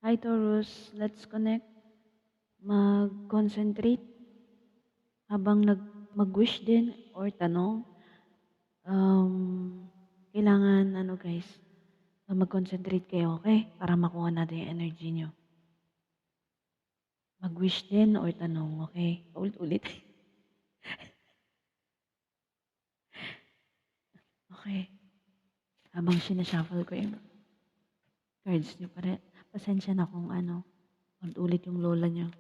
Hi Taurus, let's connect. Mag-concentrate habang mag-wish din or tanong. Kailangan guys, mag-concentrate kayo, okay? Para makuha natin yung energy nyo. Mag-wish din or tanong, okay? Ulit-ulit. Okay. Habang sinashuffle ko yung cards nyo, pasensya na kung ulit yung lola nyo.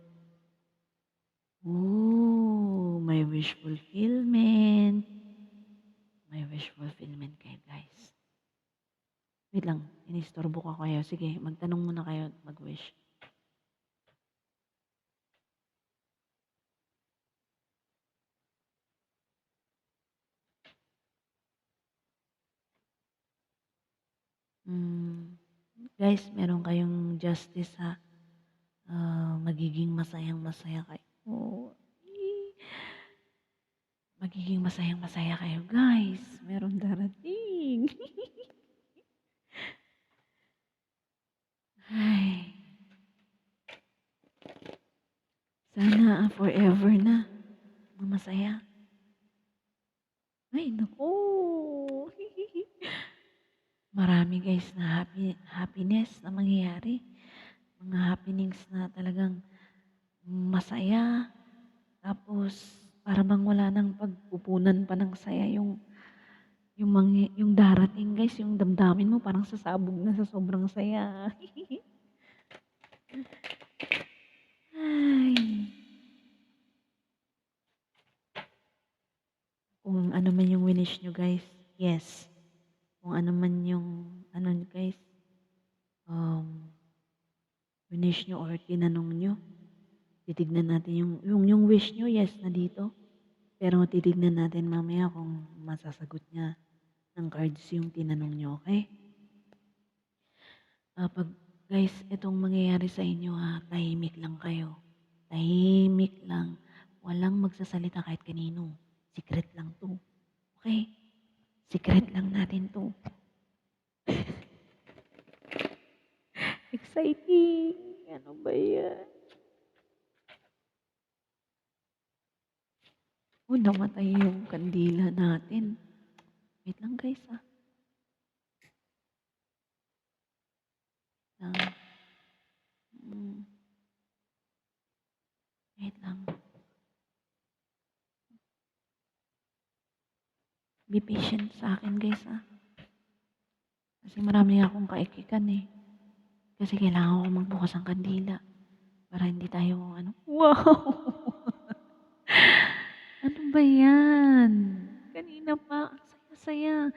Ooh, may wish fulfillment. May wish fulfillment kayo, guys. Wait lang, inistorbo ko kayo. Sige, magtanong muna kayo, mag-wish. Guys, meron kayong justice ha. Magiging masayang-masaya kayo. Oh, magiging masayang-masaya kayo, guys. Meron darating. Ay. Sana forever na. Masaya. Ay, naku. Marami guys na happiness na mangyayari. Mga happenings na talagang masaya. Tapos, para bang wala nang pagpupunan pa ng saya yung darating guys, yung damdamin mo parang sasabog na sa sobrang saya. Ay. Kung ano man yung winish nyo guys, yes. Kung ano man yung, guys, winish nyo or tinanong nyo, titignan natin yung wish nyo, yes, na dito. Pero titignan natin mamaya kung masasagot niya ng cards yung tinanong nyo, okay? Pag, guys, itong mangyayari sa inyo ha, tahimik lang kayo. Tahimik lang. Walang magsasalita kahit kanino. Secret lang to. Okay? Secret lang natin to. Exciting! Ano ba yan? Namatay yung kandila natin. Wait lang guys ah. Wait lang. Be patient sa akin guys ah. Kasi marami akong kaikikan eh. Kasi kailangan ko magbukas ang kandila. Para hindi tayo wow! Ano ba yan? Kanina pa, ang saya-saya.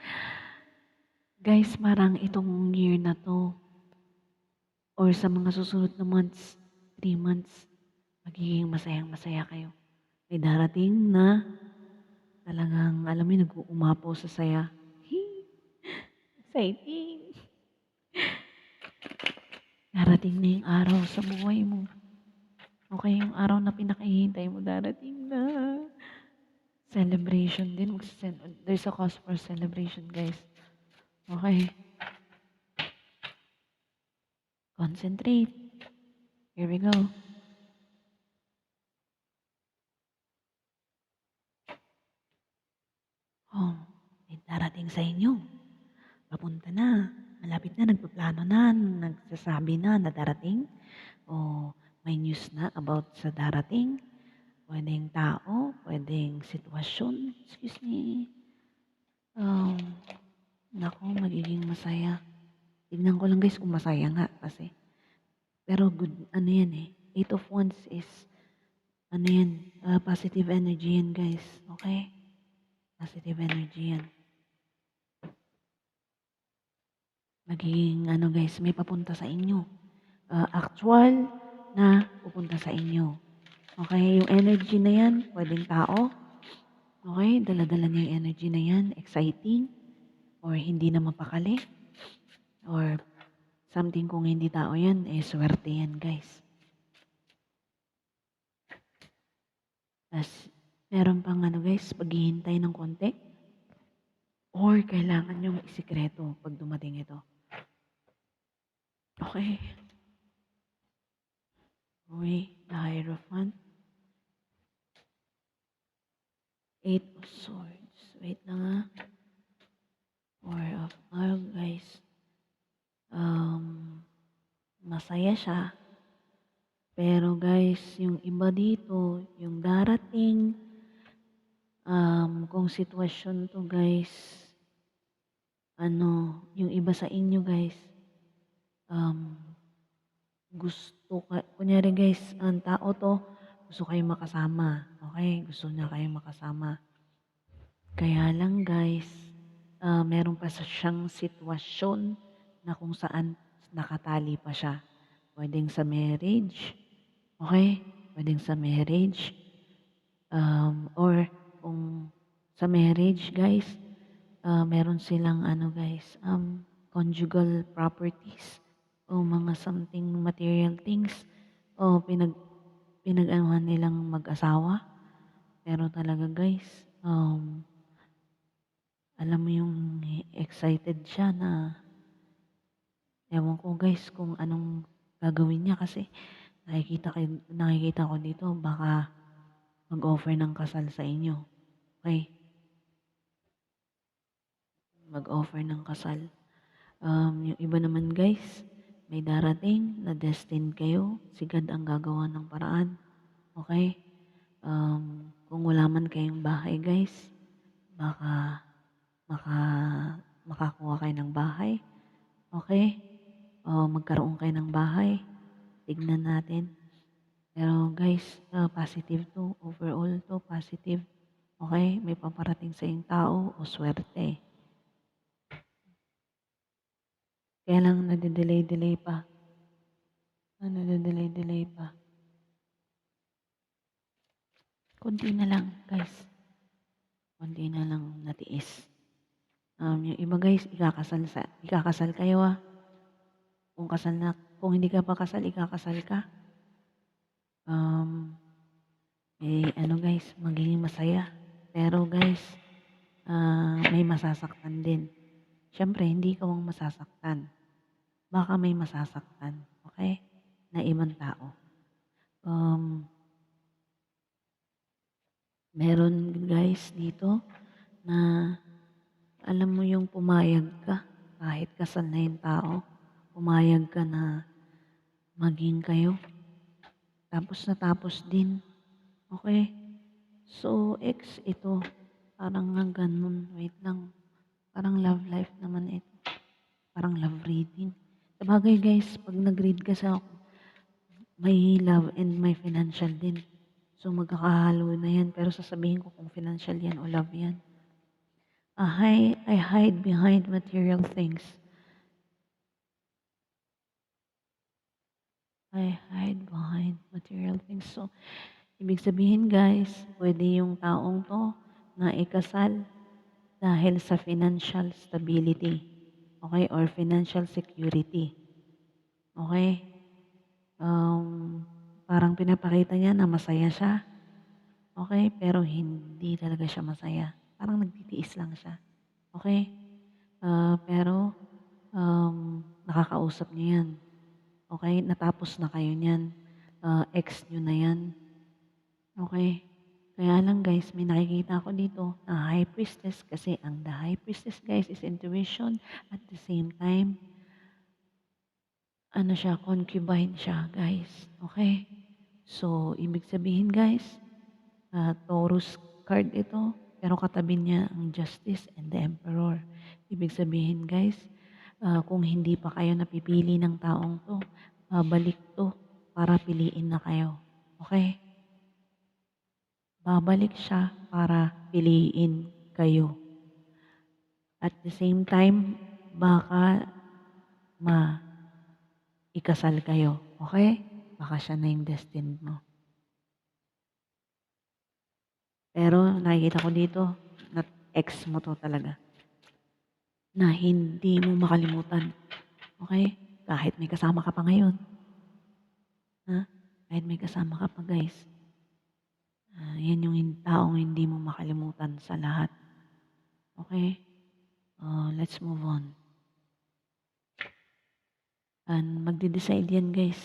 Guys, marang itong year na to, or sa mga susunod na months, 3 months, magiging masayang-masaya kayo. May darating na talagang, alam mo, nag-uumapaw sa saya. Exciting! Darating na yung araw sa buhay mo. Okay, yung araw na pinakahihintay mo, darating na. Celebration din. There's a cause for celebration, guys. Okay. Concentrate. Here we go. May darating sa inyo. Papunta na. Malapit na, nagpaplano na, nagsasabi na darating. May news na about sa darating. Pwedeng tao, pwedeng sitwasyon. Excuse me. Naku, magiging masaya. Tignan ko lang guys kung masaya nga kasi. Pero good, yan eh. 8 of Wands is, positive energy yan guys. Okay? Positive energy yan. Magiging guys, may papunta sa inyo. Actual na pupunta sa inyo. Okay? Yung energy na yan, pwedeng tao. Okay? Dala-dala niya yung energy na yan. Exciting. Or hindi na mapakali. Or something kung hindi tao yan, swerte yan guys. Tapos, meron pang guys, paghihintay ng konti. Or kailangan nyo isikreto pag dumating ito. Okay. Okay, the Hierophant. Eight of Swords. Wait lang ah. Four of... guys. Masaya siya. Pero guys, yung iba dito, yung darating, kung sitwasyon to guys, yung iba sa inyo guys, um, kunyari guys, ang tao to, gusto kayong makasama. Okay? Gusto niya kayong makasama. Kaya lang guys, meron pa siyang sitwasyon na kung saan nakatali pa siya. Pwedeng sa marriage, okay? Pwedeng sa marriage, or kung sa marriage guys, meron silang guys, conjugal properties o mga something material things o pinag-anuhan nilang mag-asawa. Pero talaga guys, alam mo yung excited siya na ewan ko guys kung anong gagawin niya kasi nakikita ko dito baka mag-offer ng kasal sa inyo. Okay? Mag-offer ng kasal. Yung iba naman guys, may darating na destined kayo, si God ang gagawa ng paraan. Okay? Kung wala man kayong bahay guys, baka maka, makakuha kayo ng bahay. Okay? Magkaroon kayo ng bahay. Tignan natin. Pero guys, positive to. Overall to, positive. Okay? May paparating sa yung tao o swerte. Kaya lang nade-delay pa. Nade-delay pa. Kunti na lang, guys. Kunti na lang natiis. Yung iba guys, ikakasal kayo ah. Kung hindi ka pa kasal, ikakasal ka. Guys, magiging masaya. Pero guys, may masasaktan din. Siyempre, hindi ka ang masasaktan. Baka may masasaktan. Okay? Na ibang tao. Meron guys dito na alam mo yung pumayag ka kahit kasal na yung tao. Pumayag ka na maging kayo. Tapos natapos din. Okay? So, ito. Parang nga ganun. Wait lang. Parang love life naman ito. Parang love reading. Sabagay guys, pag nag-read ka sa ako, may love and may financial din. So, magkakahalo na yan. Pero sasabihin ko kung financial yan o love yan. I hide behind material things. I hide behind material things. So, ibig sabihin guys, pwede yung taong to na ikasal dahil sa financial stability. Okay? Or financial security. Okay? Parang pinapakita niya na masaya siya. Okay? Pero hindi talaga siya masaya. Parang nagtitiis lang siya. Okay? Pero nakakausap niya yan. Okay? Natapos na kayo niyan. Ex nyo na yan. Okay? Kaya lang guys, may nakikita ako dito na high priestess kasi ang the high priestess guys is intuition at the same time, concubine siya guys. Okay? So, ibig sabihin guys, Taurus card ito, pero katabi niya ang Justice and the Emperor. Ibig sabihin guys, kung hindi pa kayo napipili ng taong to, babalik to para piliin na kayo. Okay? Babalik siya para piliin kayo. At the same time, baka ikasal kayo. Okay? Baka siya na yung destined mo. Pero nakikita ko dito, na ex mo to talaga. Na hindi mo makalimutan. Okay? Kahit may kasama ka pa ngayon. Ha? Kahit may kasama ka pa guys. Yan yung taong hindi mo makalimutan sa lahat. Okay? Let's move on. And magde-decide yan guys.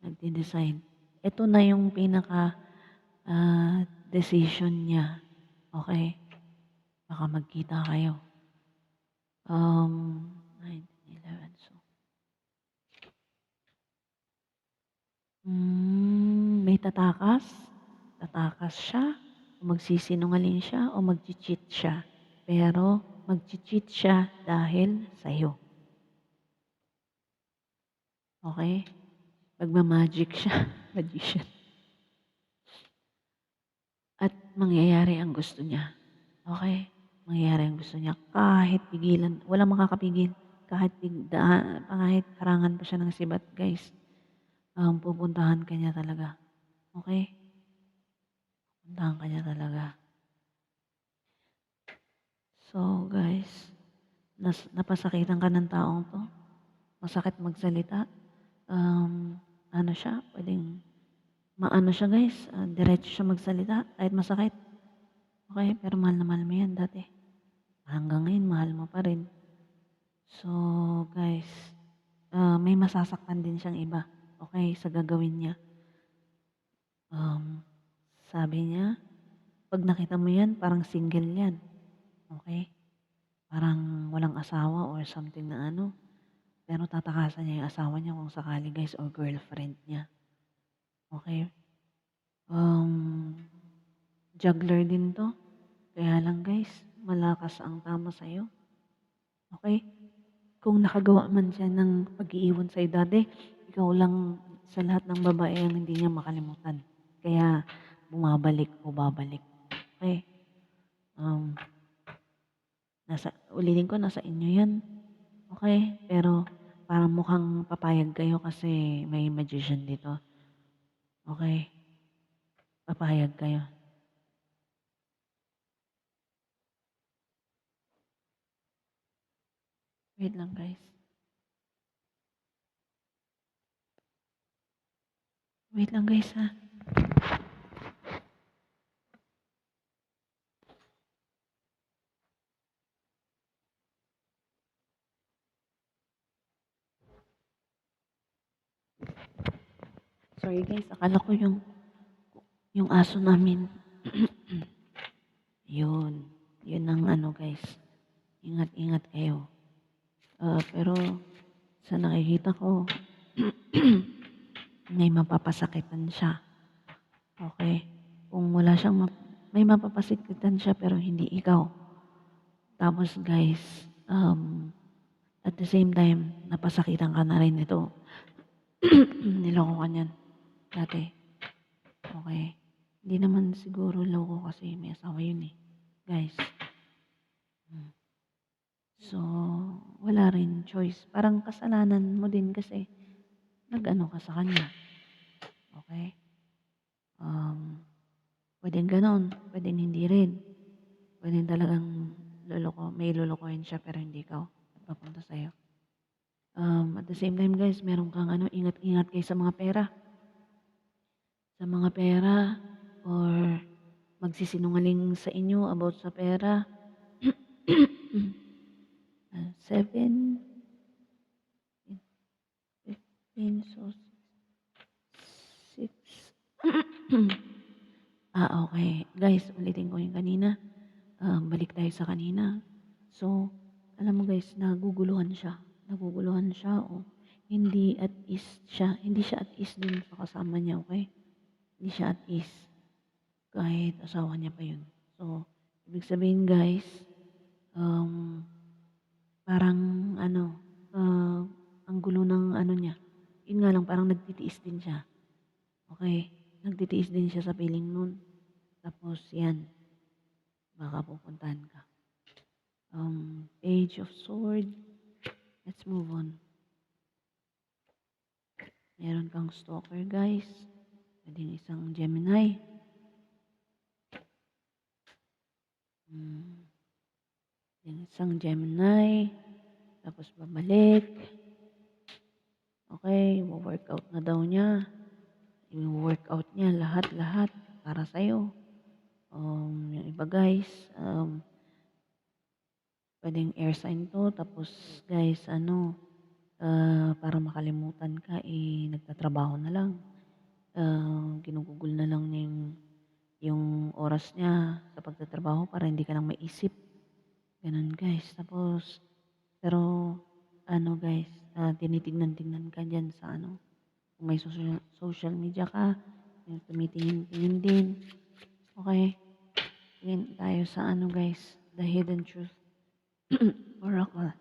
Magde-decide. Ito na yung pinaka decision niya. Okay? Baka magkita kayo. 1911. So, may tatakas. Tatakas siya. O magsisinungaling siya o mag-cheat siya. Pero mag-cheat siya dahil sa'yo. Okay? Magma-magic siya. Magician. At mangyayari ang gusto niya. Okay? Mangyayari ang gusto niya. Kahit pigilan, walang makakapigil. Kahit harangan pa siya ng sibat, guys. Pupuntahan ka niya talaga. Okay? Pupuntahan ka niya talaga. So, guys, napasakitan ka ng taong to. Masakit magsalita. Ano siya, pwedeng maano siya, guys. Diretso siya magsalita kahit masakit. Okay? Pero mahal na mahal mo yan dati. Hanggang ngayon, mahal mo pa rin. So, guys, may masasaktan din siyang iba. Okay? Sa gagawin niya. Sabi niya, pag nakita mo yan, parang single yan. Okay? Parang walang asawa or something na ano. Pero tatakasan niya yung asawa niya kung sakali, guys, or girlfriend niya. Okay? Juggler din to. Kaya lang, guys, malakas ang tama sa'yo. Okay? Kung nakagawa man siya ng pag-iiwan sa'yo dati, ikaw lang sa lahat ng babae ang hindi niya makalimutan. Kaya bumabalik o babalik. Okay? Ulitin ko, nasa inyo yan. Okay? Pero parang mukhang papayag kayo kasi may magician dito. Okay? Papayag kayo. Wait lang, guys. Wait lang, guys, ha. Sorry, guys. Akala ko yung aso namin. Yun. Yun ang ano, guys. Ingat-ingat kayo. Pero sa nakikita ko, may mapapasakitan siya. Okay? Kung wala siyang may mapapasakitan siya pero hindi ikaw. Tapos, guys, at the same time, napasakitan ka na rin ito. Niloko ka niyan dati. Okay? Hindi naman siguro loko kasi may asawa yun eh. Guys. So, wala rin choice. Parang kasalanan mo din kasi nag-ano ka sa kanya. Okay? Pwedeng ganon. Pwedeng hindi rin. Pwedeng talagang may lolokohin siya pero hindi ikaw. At papunta sa'yo. At the same time, guys, meron kang ano, ingat-ingat kayo sa mga pera. Sa mga pera or magsisinungaling sa inyo about sa pera. 7, 15, so 6. Okay. Guys, ulitin ko yung kanina. Balik tayo sa kanina. So, alam mo guys, naguguluhan siya. Naguguluhan siya o hindi at ease siya. Hindi siya at ease dun sa kasama niya, okay? Hindi siya at ease. Kahit asawa niya pa yun. So, ibig sabihin guys, parang ano, ang gulo ng ano niya. Yun nga lang, parang nagtitiis din siya. Okay? Nagtitiis din siya sa piling nun. Tapos yan, baka pupuntahan ka. Page of Sword. Let's move on. Meron kang stalker, guys. Pwedeng isang Gemini. Pwedeng isang Gemini. Tapos babalik. Okay, workout na daw niya. I-workout niya lahat-lahat para sa'yo. Yung iba guys, pwedeng air sign to. Tapos guys, para makalimutan ka, nagtatrabaho na lang. ginugugol na lang niya yung oras niya sa pagtatrabaho para hindi ka lang maisip, gano'n guys. Tapos pero ano guys, tinitignan-tignan ka diyan sa ano, kung may social media ka, yung tumitingin-tingin din, okey? Tingin tayo sa ano guys, The Hidden Truth Oracle.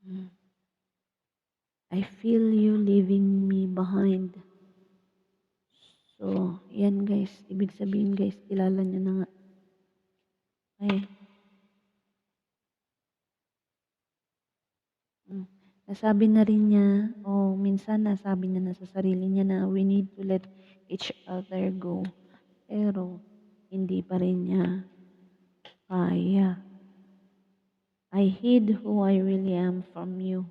Hmm. I feel you leaving me behind. So, yan guys, ibig sabihin guys, kilala niyo na nga. Okey. Nasabi na rin niya o minsan nasabi niya na sa sarili niya na we need to let each other go. Pero hindi pa rin niya kaya. I hid who I really am from you.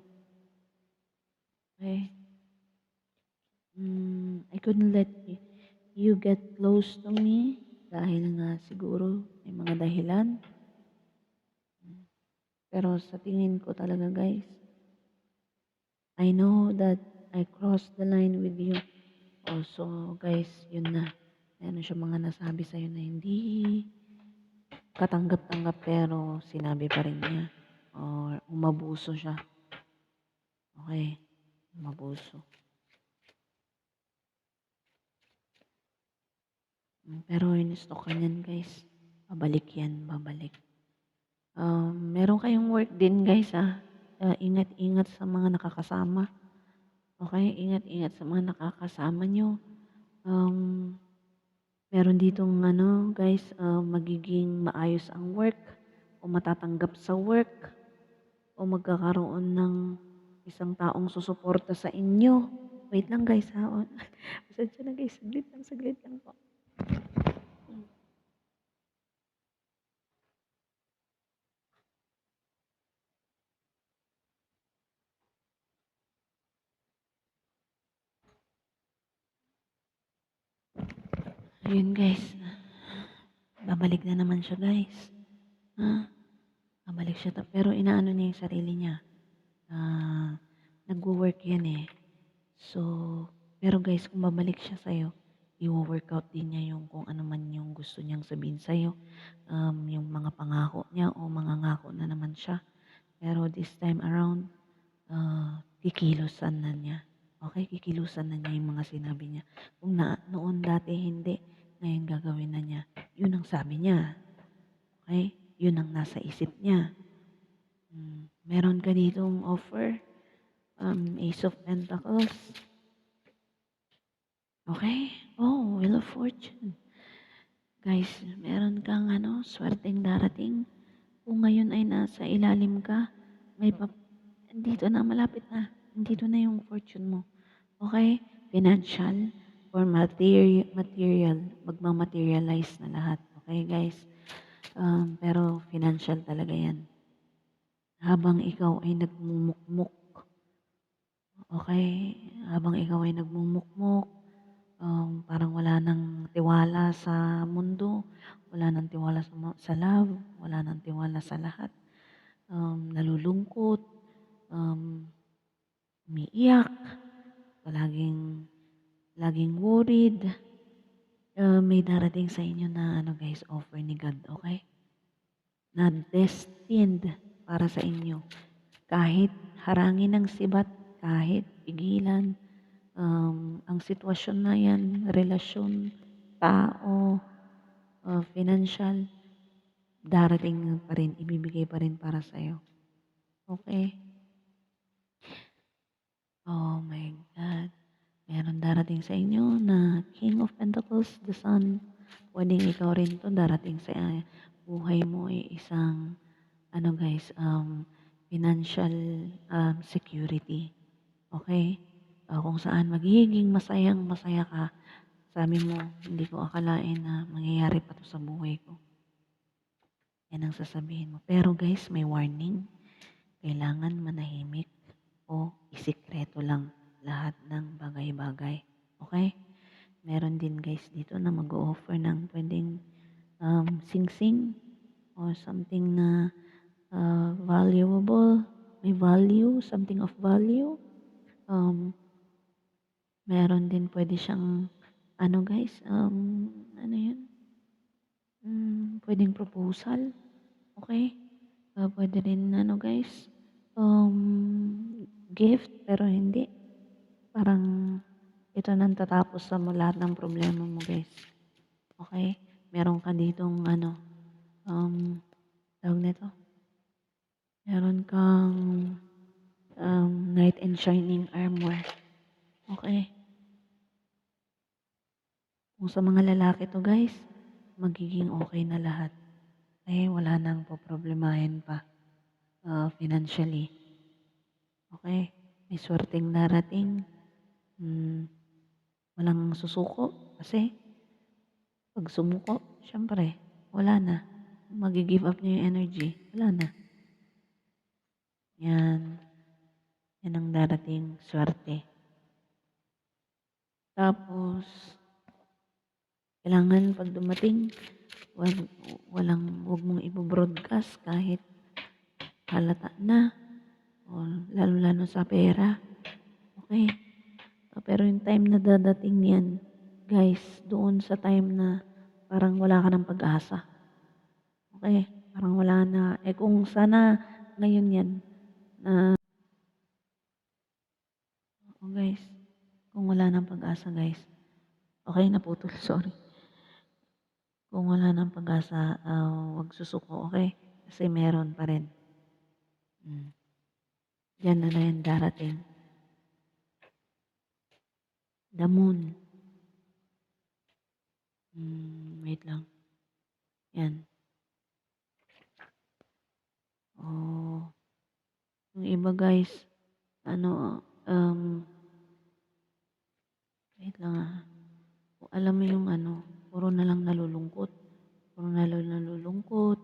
Okay? I couldn't let you get close to me dahil nga siguro may mga dahilan. Pero sa tingin ko talaga guys, I know that I crossed the line with you. Also guys, yun na. Meron siya mga nasabi sa'yo na hindi katanggap-tanggap pero sinabi pa rin niya. Or umabuso siya. Okay? Umabuso. Pero in-stalk ka niyan guys. Babalik yan, babalik. Meron kayong work din guys ingat-ingat sa mga nakakasama. Okay? Ingat-ingat sa mga nakakasama nyo. Meron ditong ano guys, magiging maayos ang work o matatanggap sa work o magkakaroon ng isang taong susuporta sa inyo. Wait lang guys ha. Pasensya na guys, saglit lang po. Ayun guys, babalik na naman siya guys. Babalik siya pero inaano niya yung sarili niya. Nagwo-work yan eh. So, pero guys, kung babalik siya sa'yo, i-workout din niya yung kung ano man yung gusto niyang sabihin sa'yo. Yung mga pangako niya o mangangako na naman siya. Pero this time around, kikilusan na niya. Okay, kikilusan na niya yung mga sinabi niya. Kung noon dati hindi, ngayon gagawin na niya. Yun ang sabi niya. Okay? Yun ang nasa isip niya. Meron ka ditong offer. Ace of Pentacles. Okay? Oh, Wheel of Fortune. Guys, meron kang swerteng darating. Kung ngayon ay nasa ilalim ka, dito na, malapit na. Dito na yung fortune mo. Okay? Financial or material. Magmamaterialize na lahat. Okay, guys? Pero financial talaga yan. Habang ikaw ay nagmumukmuk. Okay? Habang ikaw ay nagmumukmuk, parang wala nang tiwala sa mundo, wala nang tiwala sa love, wala nang tiwala sa lahat. Nalulungkot, umiiyak, laging worried. May darating sa inyo na guys, offer ni God, okay? Na destined para sa inyo. Kahit harangin ng sibat, kahit pigilan, ang sitwasyon na yan, relasyon, tao, financial, darating pa rin, ibibigay pa rin para sa'yo. Okay? Oh my God. Meron darating sa inyo na King of Pentacles, the Sun. Pwedeng ikaw rin to darating sa buhay mo ay isang guys, financial security. Okay? Kung saan magiging masaya ka. Sabi mo, hindi ko akalain na mangyayari pa to sa buhay ko. Yan ang sasabihin mo. Pero guys, may warning. Kailangan manahimik o isikreto lang lahat ng bagay-bagay. Okay? Meron din guys dito na mag-o-offer ng pwedeng sing-sing or something na valuable, may value, something of value. Meron din puwede siyang ano guys, ano 'yun, puwedeng proposal, okey? Puwede rin ano guys, gift pero hindi. Parang ito ng tatapusan mo lahat ng problema mo guys, okey? Meron ka ditong ano, tawag nito, meron kang, knight in shining armor, okey? Kung sa mga lalaki 'to guys, magiging okey na lahat. Eh, wala nang poproblemahin pa, financially, okey? May suwerteng darating, hmm, walang susuko kasi 'pag sumuko siyempre wala na, magi-give up niya yung energy, wala na. 'Yan, 'yan ang darating suwerte. Tapos kailangan 'pag dumating wag wag mong ibo-broadcast kahit halata na o lalong-lalo sa pera, okey? Pero yung time na dadating niyan guys, doon sa time na parang wala ka ng pag-asa, okey? Parang wala na, eh, kung sana ngayon 'yan na oo guys, kung wala ng pag-asa guys, okey naputol, sorry. Kung wala ng pag-asa, 'wag susuko, okey? Kasi meron pa rin, hmm. Diyan na yan darating, the moon, wait lang, 'yan. Oh, yung iba guys ano, wait lang, alam mo yung ano, puro na lang nalulungkot, puro na lang nalulungkot,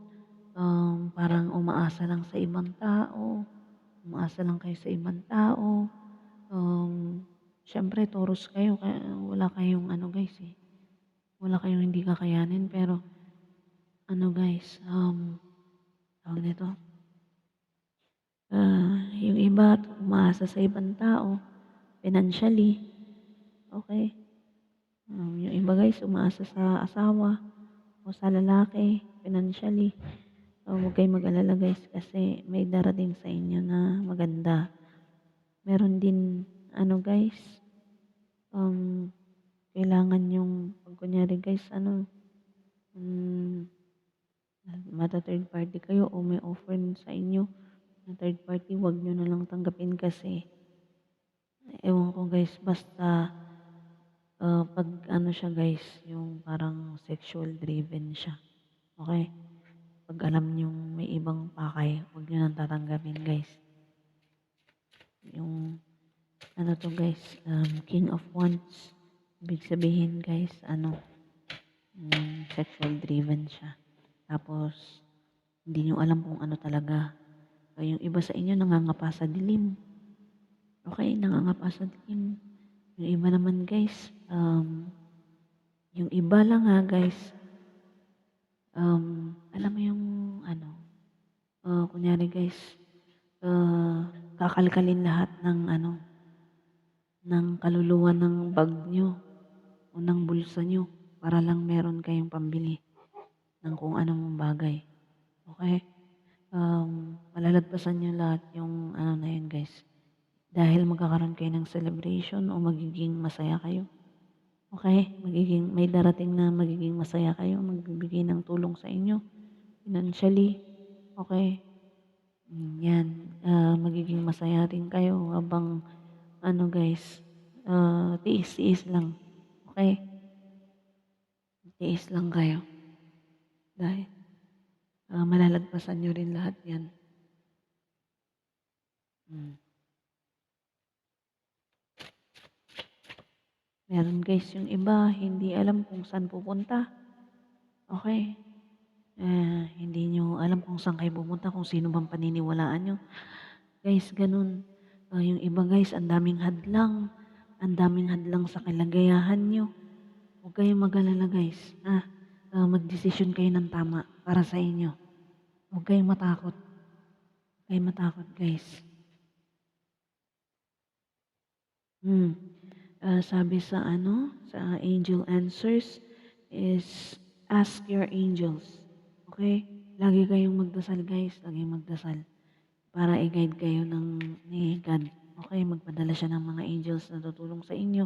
parang umaasa lang sa ibang tao, umaasa lang kayo sa ibang tao, siyempre Taurus kayo kaya wala kayong ano guys, eh, wala kayong hindi kakayanin pero ano guys, tawag nito, yung iba umaasa sa ibang tao, financially, okey? Yung iba guys umaasa sa asawa o sa lalaki financially. Huwag kayong mag-alala guys kasi may darating sa inyo na maganda. Meron din ano guys, um, kailangan yung 'pag kunyari guys ano, hmm, mata-third party kayo o may offer sa inyo na third party, 'wag niyo na lang tanggapin kasi ewan ko guys basta, 'pag ano siya guys, yung parang sexual driven siya, okey? 'Pag alam niyong may ibang pakay, 'wag niyo ng tatanggapin guys. Yung ano 'to guys, King of Wands, ibig sabihin guys ano, sexual driven siya. Tapos hindi niyo alam kung ano talaga. Yung iba sa inyo nangangapa sa dilim, okey, nangangapa sa dilim. Yung iba naman guys, yung iba lang ha guys, alam mo yung ano, kunyari guys, kakalkalin lahat ng ano, ng kaluluwa ng bag niyo o ng bulsa niyo para lang meron kayong pambili ng kung anong bagay, okey? Malalagpasan niyo lahat yung ano na yun guys, dahil magkakaroon kayo ng celebration o magiging masaya kayo, okey? May darating na magiging masaya kayo, magbibigay ng tulong sa inyo financially, okey? 'Yan, magiging masaya rin kayo habang ano guys, tiis-tiis lang, okey? Tiis lang kayo dahil, malalagpasan niyo rin lahat 'yan, hmm. Meron guys yung iba hindi alam kung saan pupunta, okey? Hindi niyo alam kung saan kayo pupunta, kung sino bang paniniwalaan niyo. Guys gano'n, yung iba guys ang daming hadlang sa kalagayahan niyo. Huwag kayong mag-alala guys, magdesisyon kayo ng tama para sa inyo. Huwag kayong matakot, huwag kayong matakot guys. Hmm. Sabi sa ano, sa angel answers is ask your angels. Okay? Lagi kayong magdasal guys, lagi magdasal para i-guide kayo ni God. Okay, magpadala siya ng mga angels na tutulong sa inyo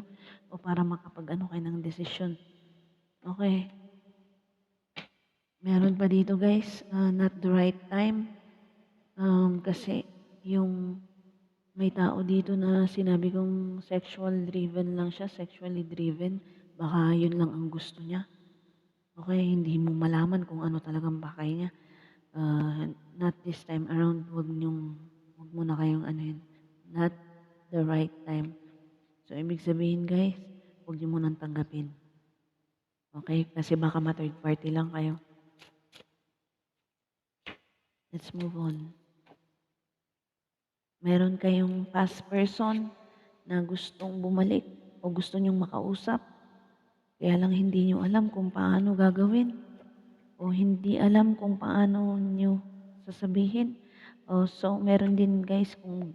o para makapag-ano kayo ng desisyon. Okay. Meron pa dito guys, not the right time. Kasi yung may tao dito na sinabi kong sexual driven lang siya, sexually driven. Baka yun lang ang gusto niya. Okay, hindi mo malaman kung ano talagang pakay niya. Not this time around, wag mo na kayong ano yun. Not the right time. So, ibig sabihin guys, wag niyo munang tanggapin. Okay? Kasi baka ma-third party lang kayo. Let's move on. Meron kayong past person na gustong bumalik o gusto niyong makausap. Kaya lang hindi niyo alam kung paano gagawin o hindi alam kung paano niyo sasabihin. So, meron din guys kung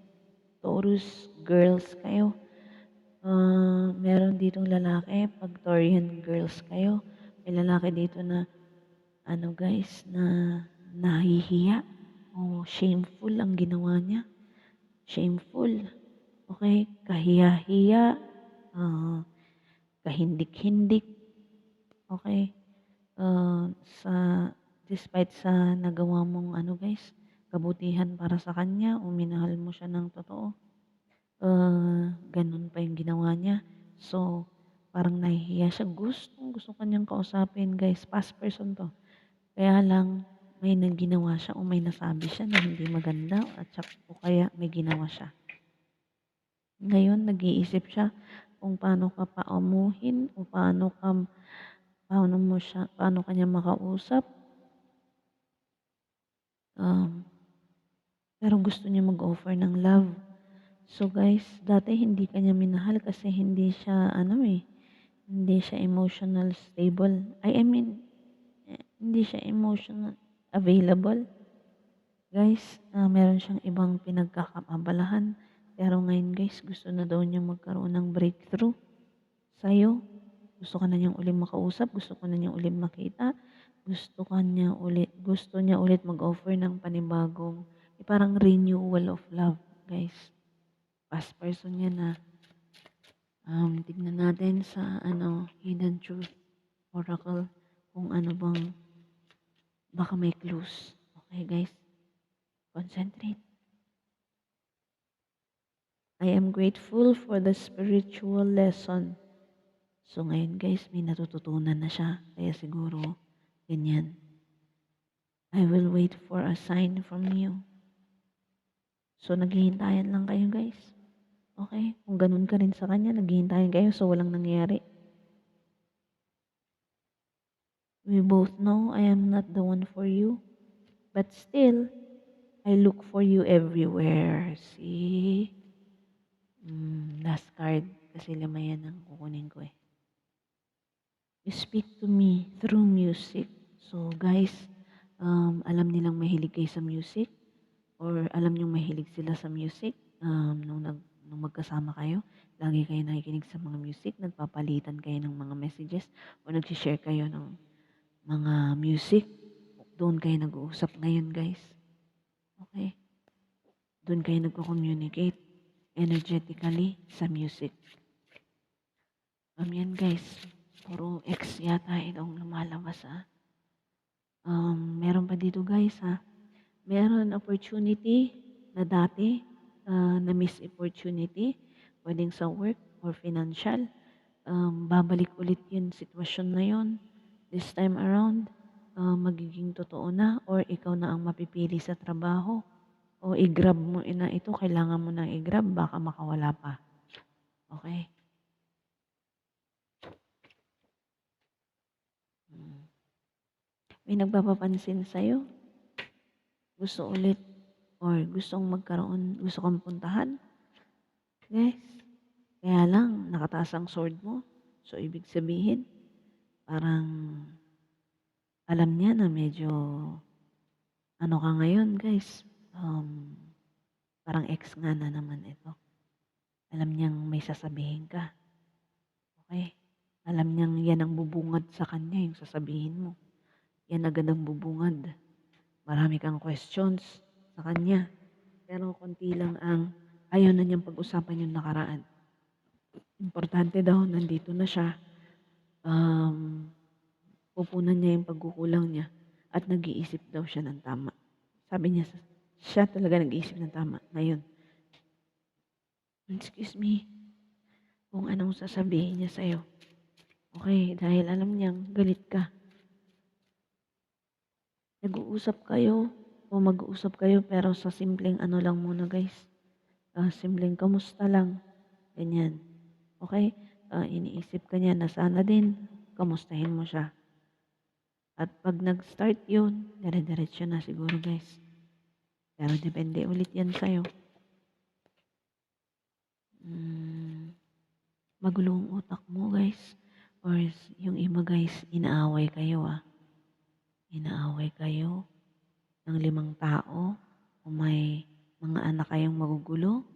Taurus girls kayo. Meron ditong lalaki, pag Taurian girls kayo, may lalaki dito na ano guys, na nahihiya o shameful ang ginawa niya. Shameful. Okay? Kahiya-hiya, ah, kahindik-hindik. Okay? Ah, sa despite sa nagawa mong ano guys, kabutihan para sa kanya o minahal mo siya ng totoo, ganun pa yung ginawa niya. So, parang nahihiya siya. Gusto kanyang kausapin guys. Past person to. Kaya lang, may ginawa siya o may nasabi siya na hindi maganda at saka o kaya may ginawa siya. Ngayon, nag-iisip siya kung paano ka paamuhin o paano kanya makausap. Pero gusto niya mag-offer ng love. So guys, dati hindi kanya minahal kasi hindi siya hindi siya emotional stable. I mean, hindi siya emotional available. Guys, meron siyang ibang pinagkakaabalahan. Pero ngayon guys, gusto na daw niya magkaroon ng breakthrough sa'yo. Gusto ka na niyang ulit makausap, gusto ko na niyang ulit makita, gusto niya ulit mag-offer ng panibagong, parang renewal of love, guys. Past person niya na. Tignan natin sa Hidden Truth Oracle kung ano bang baka may clues. Okay, guys. Concentrate. I am grateful for the spiritual lesson. So ngayon guys, may natututunan na siya. Kaya siguro, ganyan. I will wait for a sign from you. So naghihintayan lang kayo guys. Okay? Kung ganun ka rin sa kanya, naghihintayan kayo so walang nangyayari. We both know I am not the one for you. But still, I look for you everywhere. See? Last card. Kasi lamayan ang kukunin ko eh. You speak to me through music. So guys, alam nilang mahilig kayo sa music or alam niyong mahilig sila sa music nung magkasama kayo. Lagi kayo nakikinig sa mga music, nagpapalitan kayo ng mga messages o nag-share kayo ng mga music. Doon kayo nag-uusap ngayon guys. Okay? Doon kayo nagko-communicate energetically sa music. Yan guys. Puro X yata itong lumalabas meron pa dito guys meron opportunity na dati na miss opportunity, pwedeng sa work or financial. Babalik ulit yung sitwasyon na yon. This time around, magiging totoo na or ikaw na ang mapipili sa trabaho o i-grab mo na ito, kailangan mo na i-grab, baka makawala pa. Okay? May nagpapapansin sa'yo? Gusto ulit or gustong magkaroon, gusto kang puntahan? Guys, kaya lang, nakataas ang sword mo. So, ibig sabihin, parang alam niya na medyo ano ka ngayon, guys. Parang ex nga na naman ito. Alam niyang may sasabihin ka. Okay? Alam niyang yan ang bubungad sa kanya, yung sasabihin mo. Yan agad ang bubungad. Marami kang questions sa kanya. Pero konti lang ang ayaw na niyang pag-usapan yung nakaraan. Importante daw, nandito na siya. Pupunan niya yung pagkukulang niya at nag-iisip daw siya ng tama. Sabi niya, siya talaga nag-iisip ng tama ngayon. Excuse me, kung anong sasabihin niya sa'yo. Okay, dahil alam niyang galit ka. Nag-uusap kayo o mag-uusap kayo pero sa simpleng ano lang muna guys. Simpleng kamusta lang. Ganyan. Okay? Iniisip ka niya na sana din kamustahin mo siya. At pag nag-start yun, dire-diretso na siguro guys. Pero depende ulit yan sa'yo. Magulo ang utak mo guys. Or yung iba guys, inaaway kayo Inaaway kayo ng 5 tao. O may mga anak kayong magugulo.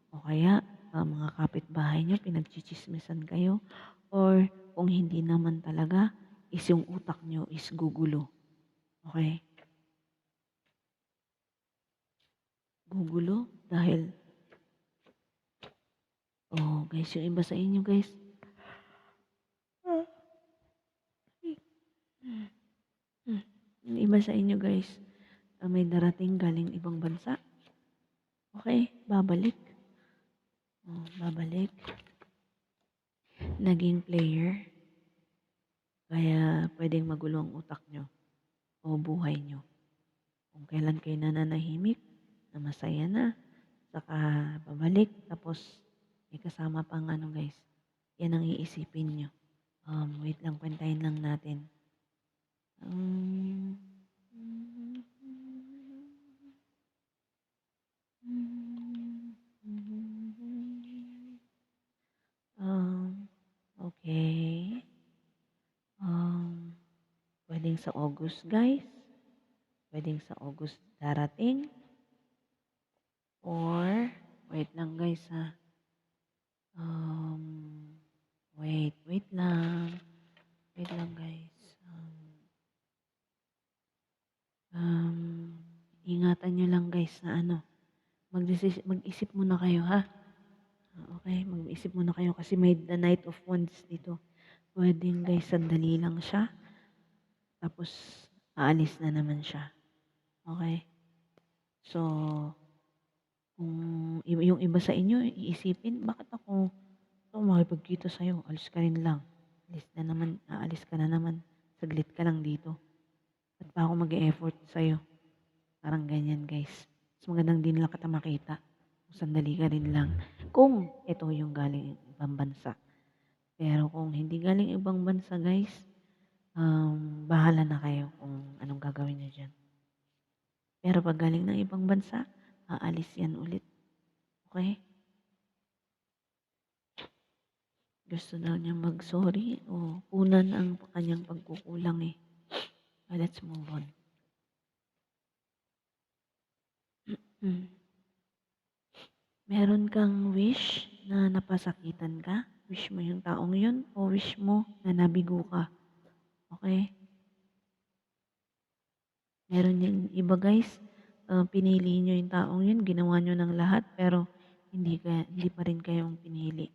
O kaya mga kapitbahay nyo, pinagchichismisan kayo. Or kung hindi naman talaga, is yung utak nyo is gugulo. Okay? Gugulo dahil guys, yung iba sa inyo guys, yung iba sa inyo guys, may darating galing ibang bansa. Okay, babalik. Babalik. Naging player. Kaya pwedeng magulo ang utak nyo o buhay nyo. Kung kailan kayo nananahimik, na masaya na, saka babalik, tapos may kasama pang ano guys. Yan ang iisipin nyo. Wait lang, kwentahin lang natin. Okay. Pwedeng sa August guys. Pwedeng sa August darating. Or, wait lang guys ha. Wait lang. Wait lang guys. Ingatan nyo lang guys na ano. Mag-isip muna kayo ha. Okay, mag-isip muna kayo kasi may the Knight of Wands dito. Pwedeng guys, sandali lang siya. Tapos, aalis na naman siya. Okay? So, kung yung iba sa inyo, iisipin, bakit ako makipagkita sa'yo? Alis ka rin lang. Aalis ka na naman. Saglit ka lang dito. At pa ako mag-e-effort sa'yo? Parang ganyan guys. Mas magandang din lang kita makita. Sandali ka rin lang. Kung ito yung galing ibang bansa. Pero kung hindi galing ibang bansa guys, bahala na kayo kung anong gagawin nyo dyan. Pero pag galing ng ibang bansa, aalis yan ulit. Okay? Gusto daw niya mag-sorry o punan ang kanyang pagkukulang eh. Let's move on. Meron kang wish na napasakitan ka? Wish mo yung taong yun o wish mo na nabigo ka? Okay? Meron yung iba guys, pinili nyo yung taong yun, ginawa nyo ng lahat, pero hindi pa rin kayong pinili.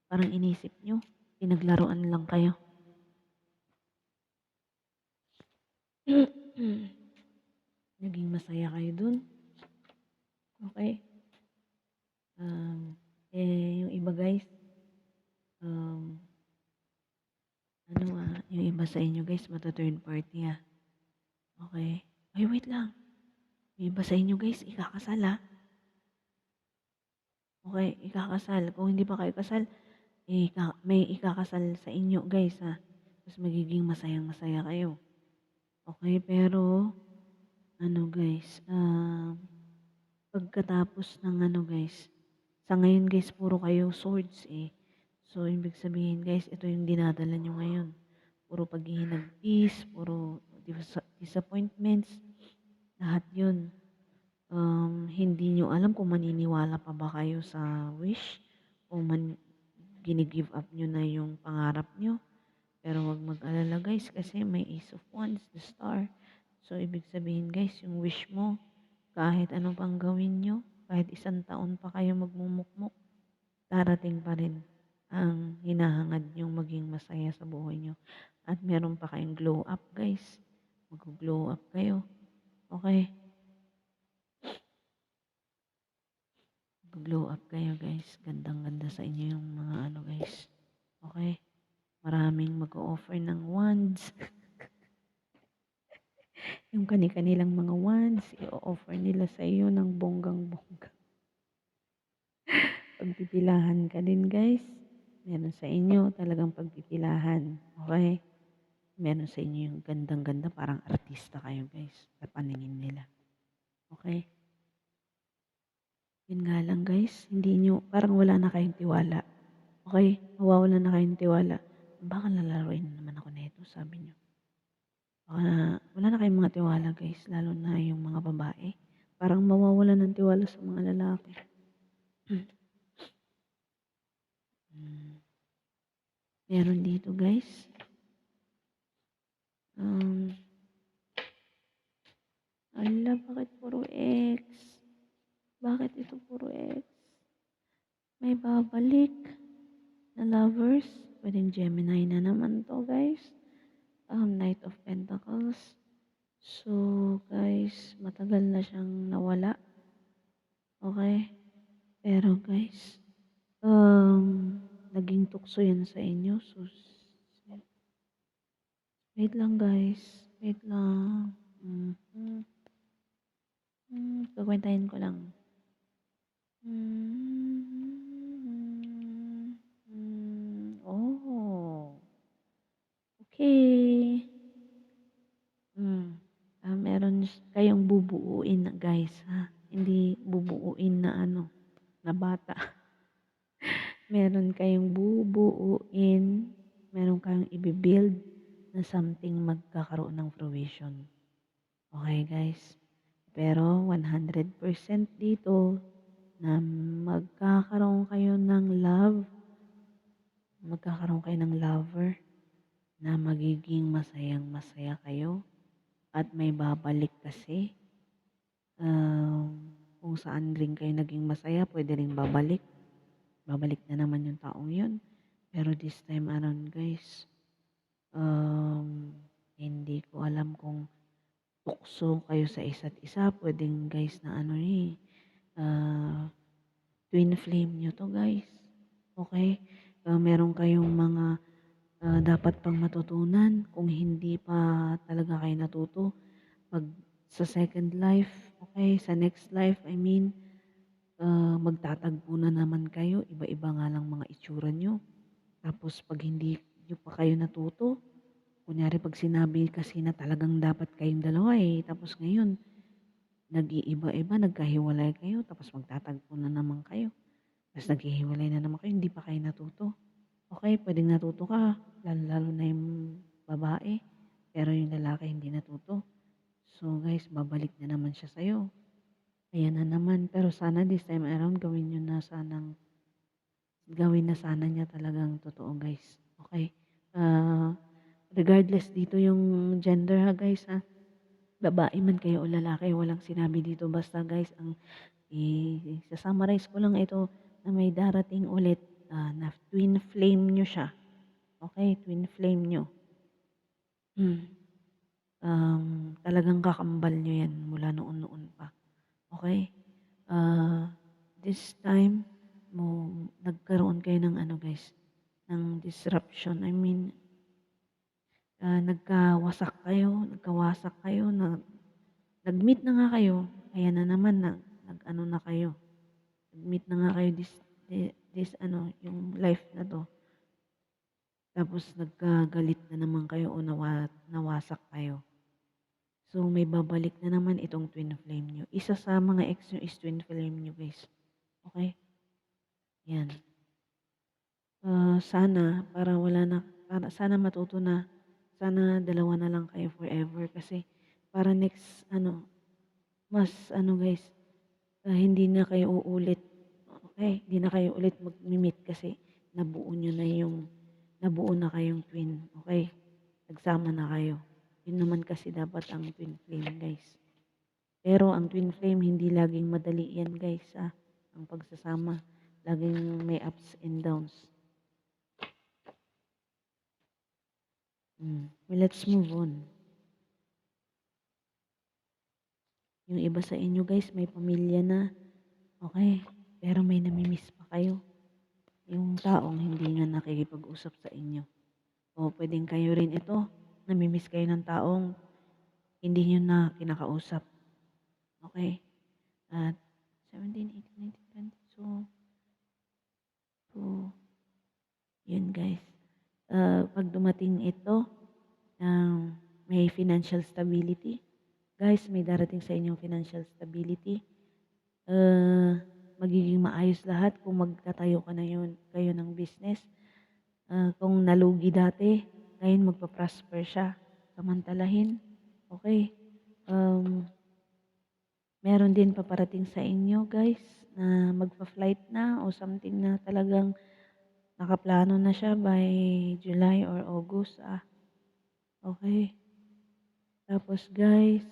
Parang inisip nyo, pinaglaruan lang kayo. Naging masaya kayo dun. Okay? Yung iba guys, yung iba sa inyo guys, third party Okay? Ay, wait lang. Yung iba sa inyo guys, ikakasal Okay, ikakasal. Kung hindi pa kayo kasal, may ikakasal sa inyo guys Tapos magiging masayang-masaya kayo. Okay, pero guys, pagkatapos ng guys, sa ngayon guys, puro kayo swords So, ibig sabihin guys, ito yung dinadala nyo ngayon. Puro paghihinagpis, puro disappointments, lahat yun. Hindi nyo alam kung maniniwala pa ba kayo sa wish o gini-give up niyo na yung pangarap niyo. Pero wag mag-alala guys kasi may Ace of Wands, the Star. So ibig sabihin guys, yung wish mo, kahit ano pang gawin niyo, kahit 1 taon pa kayo magmumukmok, darating pa rin ang hinahangad niyong maging masaya sa buhay niyo. At meron pa kayong glow up guys. Mag-glow up kayo. Okay? Mag-glow up kayo guys. Gandang-ganda sa inyo yung mga ano guys. Okay? Maraming mag-o-offer ng wands. Yung kani-kanilang mga wands, i-offer nila sa iyo ng bonggang-bongga. Pagpipilahan ka din guys. Meron sa inyo talagang pagpipilahan. Okay? Meron sa inyo yung gandang-ganda, parang artista kayo guys. Sa paningin nila. Okay? Yun nga lang guys, hindi nyo, parang wala na kayong tiwala. Okay? Mawawala na kayong tiwala. Baka lalaroin na naman ako nito, sabi nyo. Baka wala na kayong mga tiwala guys, lalo na yung mga babae. Parang mawawala ng tiwala sa mga lalaki. Meron dito guys. Ala, bakit puro X? Bakit ito puro X? May babalik na lovers. Pwedeng Gemini na naman to guys. Knight of Pentacles. So guys, matagal na siyang nawala. Okay? Pero guys, naging tukso yan sa inyo. So, wait lang guys. Wait lang. Kukwentahin ko lang. Oh. Okay. Meron kayong bubuuin na guys, ha? Hindi bubuuin na ano, na bata. Meron kayong bubuuin, meron kayong i-build na something magkakaroon ng fruition. Okay guys? Pero 100% dito na magkakaroon kayo ng love, magkakaroon kayo ng lover na magiging masayang-masaya kayo at may babalik kasi. Kung saan rin kayo naging masaya, pwede rin babalik. Babalik na naman yung taong yun. Pero this time around guys, hindi ko alam kung tukso kayo sa isa't isa. Pwedeng guys na ano twin flame nyo to guys. Okay? Meron kayong mga dapat pang matutunan kung hindi pa talaga kayo natuto. Pag sa second life, okay, sa next life, I mean, magtatagpo na naman kayo. Iba-iba nga lang mga itsura nyo. Tapos pag hindi nyo pa kayo natuto, kunyari pag sinabi kasi na talagang dapat kayong dalawa tapos ngayon, nag-iiba-iba, nagkahiwalay kayo, tapos magtatagpo na naman kayo. Tapos naghihiwalay na naman kayo, hindi pa kayo natuto. Okay, pwedeng natuto ka, lalo na yung babae, pero yung lalaki hindi natuto. So guys, babalik na naman siya sa'yo. Ayan na naman, pero sana this time around gawin na sana niya talagang totoo guys. Okay? Regardless dito yung gender ha guys ha. Babae man kayo o lalaki, walang sinabi dito. Basta guys, ang i-summarize ko lang ito na may darating ulit na twin flame nyo siya. Okay? Twin flame nyo. Talagang kakambal nyo yan mula noon-noon pa. Okay? This time, nagkaroon kayo ng ano guys, ng disruption. I mean, nagkawasak kayo, nag-meet na nga kayo, ayan na naman, nag-ano na kayo, nag-meet na nga kayo yung life na to. Tapos nagkagalit na naman kayo o nawasak kayo. So may babalik na naman itong twin flame nyo. Isa sa mga ex nyo is twin flame nyo guys. Okay? Yan. Sana sana matuto na. Sana dalawa na lang kayo forever kasi para next mas guys, hindi na kayo uulit. Okay? Hindi na kayo ulit mag-meet kasi nabuo nyo na yung, nabuo na kayong twin, okay? Nagsama na kayo. Yun naman kasi dapat ang twin flame, guys. Pero ang twin flame, hindi laging madali yan, guys, ang pagsasama. Laging may ups and downs. Well, let's move on. Yung iba sa inyo, guys, may pamilya na. Okay? Pero may namimiss pa kayo. Yung taong hindi nga nakikipag-usap sa inyo. O pwedeng kayo rin ito, namimiss kayo ng taong hindi nyo na kinakausap. Okay? At 17, 18, 19, 20. So, yun guys. Pag dumating ito, may financial stability. Guys, may darating sa inyong financial stability. Magiging maayos lahat kung magtatayo kayo ng business. Kung nalugi dati, ngayon magpa-prosper siya. Samantalahin. Okay. Meron din paparating sa inyo guys na magpa-flight na o something na talagang nakaplano na siya by July or August. Okay. Tapos guys,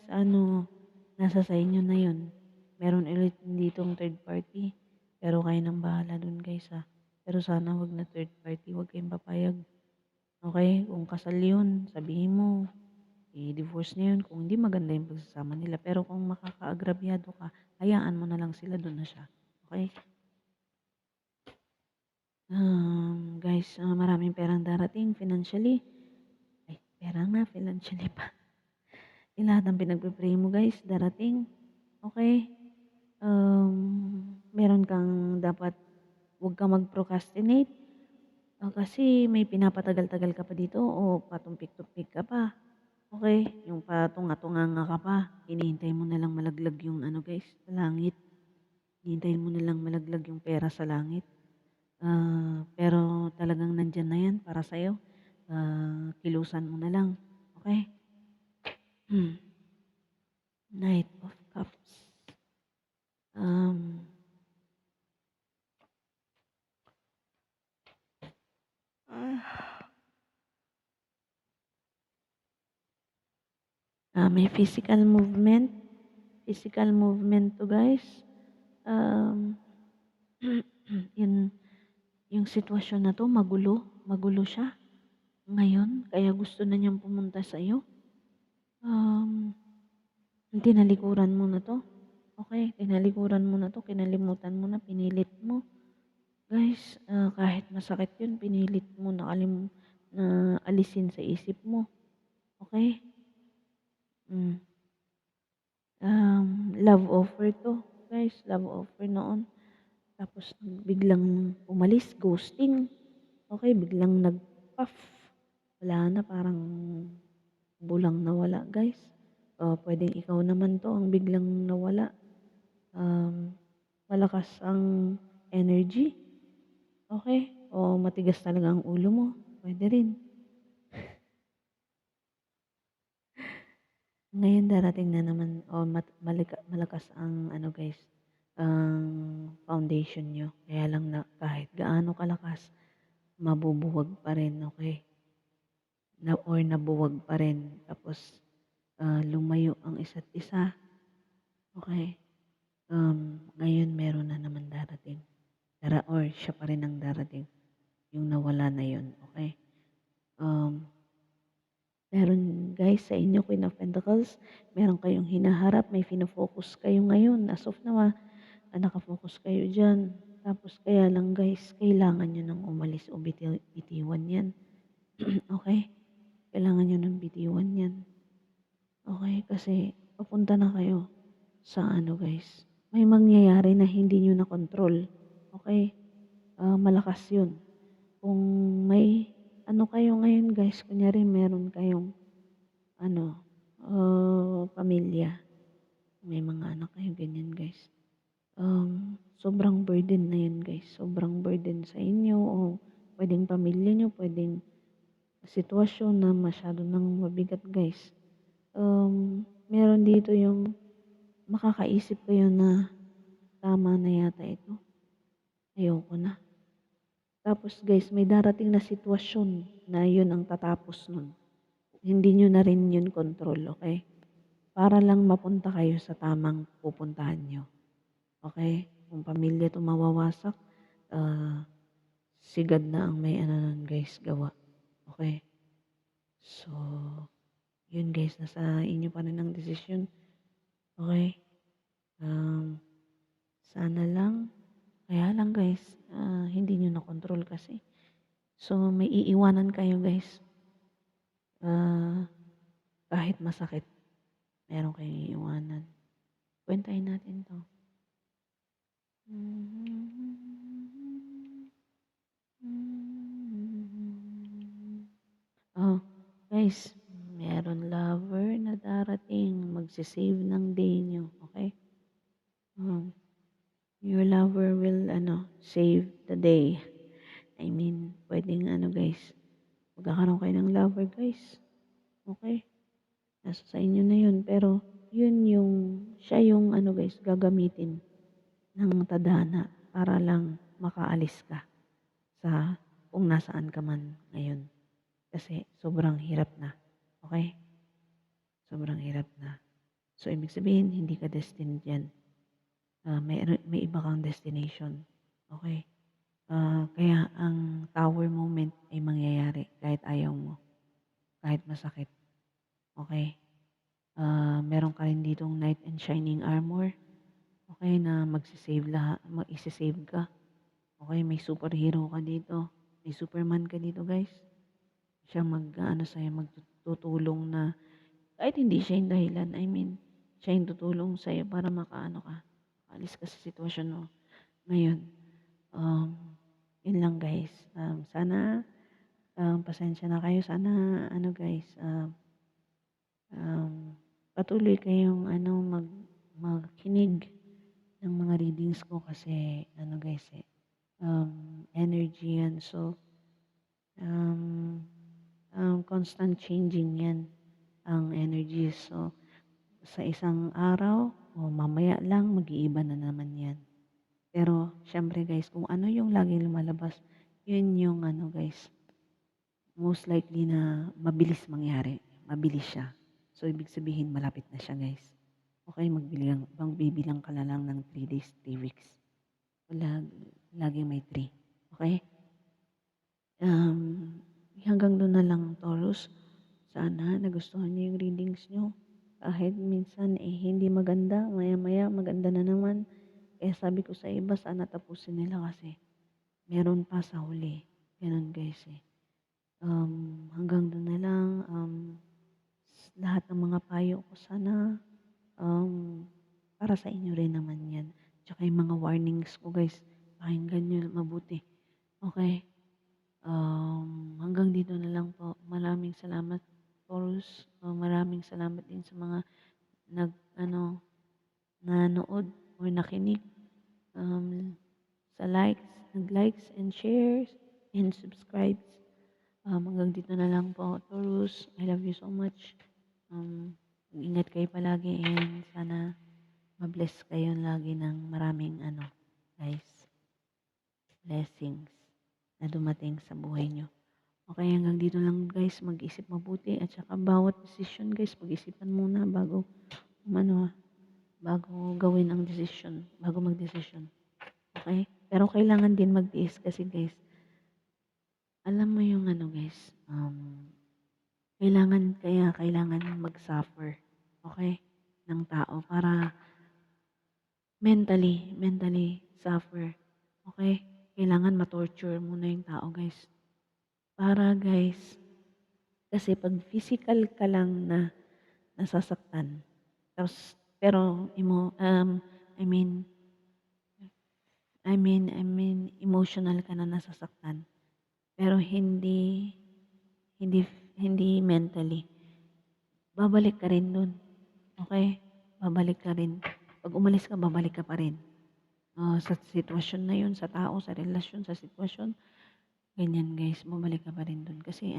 nasa sa inyo na yun. Meron ulit ditong third party. Pero kayo nang bahala dun guys Pero sana wag na third party, wag kayong papayag. Okay? Kung kasal yun, sabihin mo, i-divorce na yun. Kung hindi maganda yung pagsasama nila. Pero kung makakaagrabyado ka, hayaan mo na lang sila, doon na siya. Okay? Guys, maraming perang darating financially. Ay, pera nga, financially pa. Yung lahat ng pinagpipray mo guys, darating. Okay? Meron kang dapat, huwag kang mag-procrastinate. Kasi may pinapatagal-tagal ka pa dito o patumpik-tumpik ka pa. Okay, yung patunga-tunganga ka pa, hinihintay mo na lang malaglag yung guys, sa langit. Hihintayin mo na lang malaglag yung pera sa langit. Pero talagang nandyan na yan para sa'yo. Kilusan mo na lang. Okay? Knight of Cups. May physical movement. Physical movement to guys. Yung sitwasyon na to, magulo siya. Ngayon, kaya gusto na niyang pumunta sa iyo. Tinalikuran mo na to. Okay, tinalikuran mo na to, kinalimutan mo na, pinilit mo. Guys, kahit masakit yun, pinilit mo na alisin sa isip mo. Okay? Love offer to. Guys, love offer noon. Tapos biglang umalis, ghosting. Okay, biglang nag-puff. Wala na, parang bulang nawala, guys. Pwedeng ikaw naman to ang biglang nawala. Malakas ang energy. Okay? O matigas talaga ang ulo mo. Pwede rin. Ngayon darating na naman malakas ang guys, ang foundation nyo. Kaya lang na kahit gaano kalakas, mabubuwag pa rin, okay? Or nabuwag pa rin. Tapos lumayo ang isa't isa. Okay? Ngayon meron na naman darating. Or siya pa rin ang darating. Yung nawala na yun. Okay? Meron guys sa inyo, Queen of Pentacles, meron kayong hinaharap, may fino-focus kayo ngayon. As of now, nakafocus kayo dyan. Tapos kaya lang guys, kailangan nyo nang umalis o bitiwan yan. Okay? Kailangan nyo nang bitiwan yan. Okay? Kasi papunta na kayo sa guys. May mangyayari na hindi nyo na control. Okay? Malakas yun. Kung may kayo ngayon guys, kunyari meron kayong pamilya, may mga anak kayo, ganyan guys. Sobrang burden na yun guys. Sobrang burden sa inyo o pwedeng pamilya nyo, pwedeng sitwasyon na masyado nang mabigat guys. Meron dito yung makakaisip kayo na tama na yata ito. Ayoko na. Tapos guys, may darating na sitwasyon na yun ang tatapos nun. Hindi nyo na rin yun control, okay? Para lang mapunta kayo sa tamang pupuntahan nyo. Okay? Kung pamilya to mawawasak, ah, si God na ang may ano nun guys, gawa. Okay? So, yun guys, nasa inyo pa rin ang desisyon. Okay? Um, Sana lang, kaya lang guys, hindi nyo na control kasi. So, may iiwanan kayo guys. Ah, kahit masakit, meron kayong iiwanan. Kwentahin natin to. Oh, guys, meron lover na darating, magsisave ng day nyo, okay? Your lover will, save the day. I mean, pwedeng, guys, magkakaroon kayo ng lover, guys. Okay? Nasa sa inyo na yun. Pero, siya yung, guys, gagamitin ng tadhana para lang makaalis ka sa kung nasaan ka man ngayon. Kasi sobrang hirap na. Okay? Sobrang hirap na. So, ibig sabihin, hindi ka destined yan. May iba kang destination. Okay? Kaya ang tower moment ay mangyayari kahit ayaw mo. Kahit masakit. Okay? Meron ka rin ditong knight and shining armor. Okay, na mag-isisave ka. Okay, may superhero ka dito. May Superman ka dito, guys. Siya sa'yo, magtutulong na, kahit hindi siya yung dahilan, I mean, siya yung tutulong sa'yo para makaalis ka sa sitwasyon mo. Ngayon, um, yun lang guys. Sana, pasensya na kayo. Sana, guys, patuloy kayong, magkinig ng mga readings ko kasi, guys, energy yan. So, constant changing yan ang energy. So, sa isang araw o mamaya lang, mag-iiba na naman yan. Pero, syempre guys, kung ano yung laging lumalabas, yun yung guys, most likely na mabilis mangyari. Mabilis siya. So, ibig sabihin, malapit na siya guys. Okay, magbibilang ka na lang ng 3 days, 3 weeks. Lagi may 3. Okay? Hanggang doon na lang, Taurus. Sana nagustuhan niyo yung readings niyo. Kahit minsan hindi maganda, maya-maya maganda na naman. Kaya sabi ko sa iba, sana tapusin nila kasi meron pa sa huli. Ganun guys eh. Hanggang doon na lang. Lahat ng mga payo ko sana para sa inyo rin naman yan. Tsaka yung mga warnings ko guys, pakinggan nyo mabuti. Okay? Hanggang dito na lang po. Maraming salamat, Taurus. Maraming salamat din sa mga nanood or nakinig sa nag-likes and shares and subscribes. Hanggang dito na lang po, Taurus. I love you so much. Ingat kayo palagi and sana ma-bless kayo lagi ng maraming guys, blessings na dumating sa buhay nyo. Okay, hanggang dito lang guys, mag-isip mabuti at saka bawat decision guys, pag-isipan muna bago gawin ang decision, bago mag-decision. Okay? Pero kailangan din magtiis kasi guys, alam mo yung guys, kailangan mag-suffer, okay, ng tao para mentally suffer, okay? Kailangan ma-torture muna yung tao guys. Para guys, kasi pag physical ka lang na nasasaktan, pero I mean emotional ka na nasasaktan, pero hindi mentally. Babalik ka rin dun. Okay? Babalik ka rin. Pag umalis ka, babalik ka pa rin. Sa sitwasyon na yun, sa tao, sa relasyon, sa sitwasyon, ganyan guys, babalik ka pa rin dun. Kasi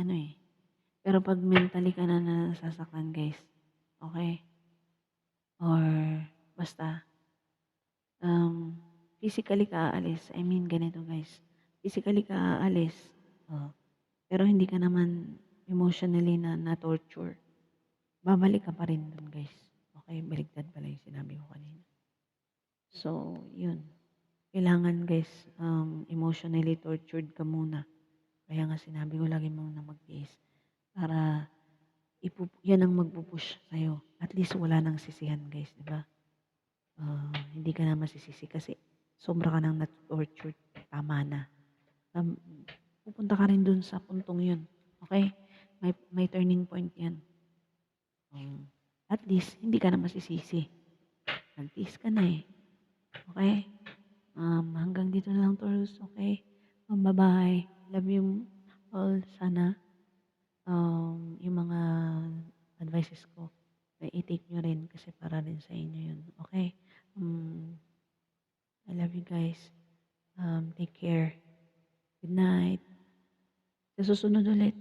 pero pag mentally ka na nasasaktan guys, okay? Or basta, physically ka aalis. I mean, ganito guys. physically ka aalis, oh, pero hindi ka naman emotionally na-torture, babalik ka pa rin dun guys. Okay, baligtad pala yung sinabi ko kanina. So, yun. Kailangan guys, emotionally tortured ka muna. Kaya nga sinabi ko lagi mong na magtiis para yan ang magpupush sa'yo. At least wala nang sisihan guys, di ba? Hindi ka na masisisi kasi sobra ka nang na-tortured. Tama na. Um, Pupunta ka rin dun sa puntong yun. Okay? May turning point yan. At least, hindi ka na masisisi. Nagtiis ka na eh. Okay? Hanggang dito na lang, Taurus. Okay? Bye-bye. Love you all. Sana yung mga advices ko, i-take nyo rin kasi para rin sa inyo yun. Okay? I love you guys. Take care. Good night. Sa susunod ulit.